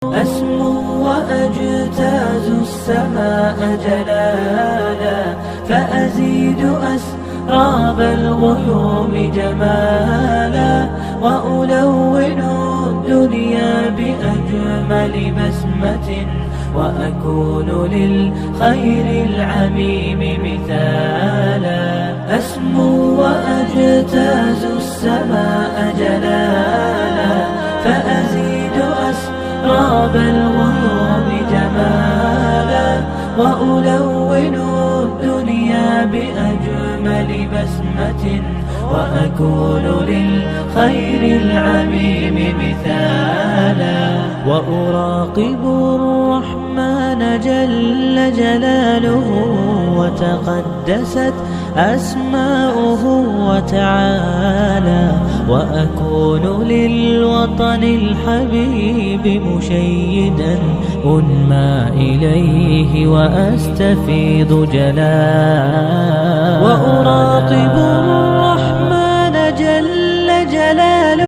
أسمو وأجتاز السماء جلالا، فأزيد أسراب الغيوم جمالا، وألون الدنيا بأجمل بسمة، وأكون للخير العميم مثالا. أسمو وأجتاز السماء جلالا، فأزيد أسراب الغيوم جمالا، وألون الدنيا بأجمل بسمة، وأكون للخير العميم مثالا. وأراقب الرحمن جل جلاله، وتقدست أسماؤه وتعالى، وأكون للوطن الحبيب مشيدا، أنمى إليه وأستفيض جلالا. وأراقب الرحمن جل جلاله،